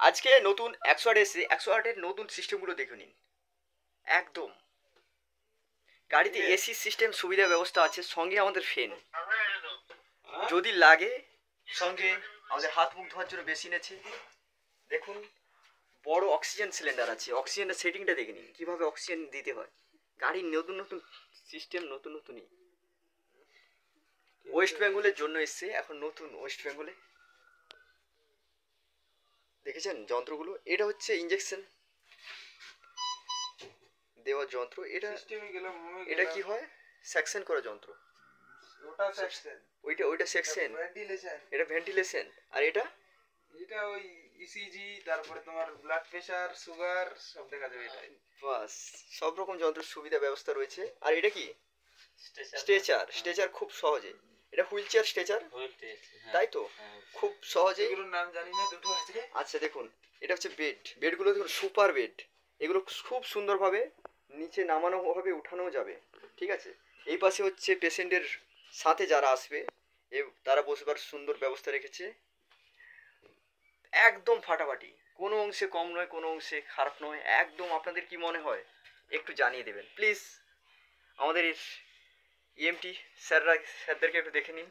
আজকে নতুন 108 এসে 108-এর নতুন সিস্টেমগুলো দেখে নিন। একদম গাড়িতে এসি সিস্টেম সুবিধা ব্যবস্থা আছে, সঙ্গে আমাদের ফ্যান যদি লাগে, সঙ্গে আমাদের হাত মুখ ধোয়ার জন্য বেসিন আছে। দেখুন বড় অক্সিজেন সিলিন্ডার আছে, অক্সিজেনের সেটিংটা দেখে নিন কীভাবে অক্সিজেন দিতে হয়। গাড়ির নতুন নতুন সিস্টেম নতুন নতুনই ওয়েস্ট বেঙ্গলের জন্য এসছে এখন নতুন। ওয়েস্ট বেঙ্গলে দেখেছেন যন্ত্রগুলো, এটা হচ্ছে ইঞ্জেকশন দেওয়ার যন্ত্র। এটা এটা কি হয়, সেকশন করা যন্ত্র। ওটা সেকশন, ওইটা সেকশন, ভেন্টিলেশন। এটা ভেন্টিলেশন। আর এটা এটা ওই ইসিজি, তারপরে তোমার ব্লাড প্রেসার, সুগার সব দেখা যাবে এটাই। বাস সব রকম যন্ত্রের সুবিধা ব্যবস্থা রয়েছে। আর এটা কি স্ট্রেচার। স্ট্রেচার খুব সহজে, এটা হুইল চেয়ার স্ট্রেচার, তাই তো খুব সহজে। এগুলোর নাম জানি না, দুটো আছে। আচ্ছা দেখুন, এটা হচ্ছে বেড। বেডগুলো দেখুন সুপার বেড, এগুলো খুব সুন্দরভাবে নিচে নামানো হবে, উঠানো যাবে। ঠিক আছে, এই পাশে হচ্ছে পেশেন্টের সাথে যারা আসবে তারা বসবার সুন্দর ব্যবস্থা রেখেছে। একদম ফাটাফাটি, কোনো অংশে কম নয়, কোনো অংশে খারাপ নয়। একদম আপনাদের কি মনে হয় একটু জানিয়ে দেবেন প্লিজ। আমাদের ইএমটি স্যারদেরকে একটু দেখে নিন।